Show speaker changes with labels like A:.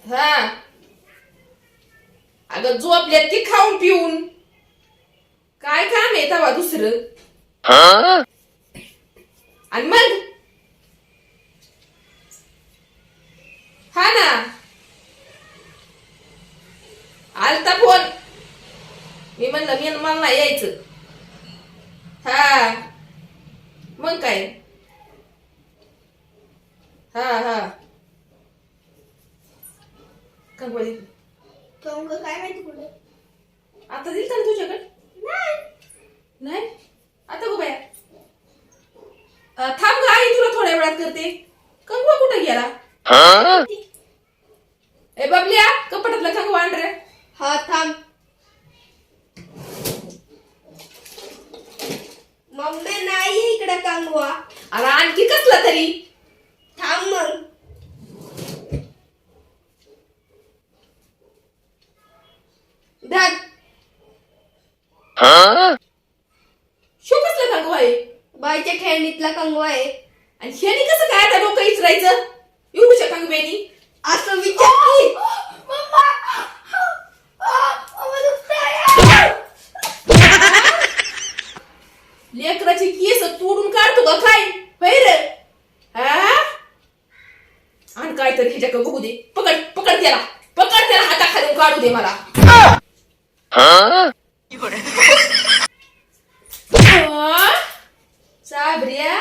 A: हा अगं झोपल्यात ती खाऊन पिऊन काय काम आहे तवा दुसरं आणि मग हा ना आलता फोन मी म्हणलं मी मला नाही यायचं हा मग काय हा हा कंगवा
B: काय माहिती कुठे
A: आता दिल तर तुझ्याकडे नाही आता गो बाया थांब ग आई तुला थोड्या वेळात करते कंगवा कुठे गेला ए बबल्या कपडातला कंगवा आण रे
B: हा थांब मम्मी नाही इकडे कंगवा
A: अरे आणखी कसला तरी
B: थांब मग
A: धर शो कसला कंगवा आहे
B: बाईच्या खेळणीतला कंगवा आहे
A: आणि ह्यानी कसं काय आता डोकं इचरायचं एवढूच्या कंगव्यानी
B: असं विचार की
A: लेकराची केस तोडून काढतो का काय बैर आणि काय तरी ह्याच्याकडे बघू दे पकड पकड त्याला हाताखालून काढू दे मला साबऱ्या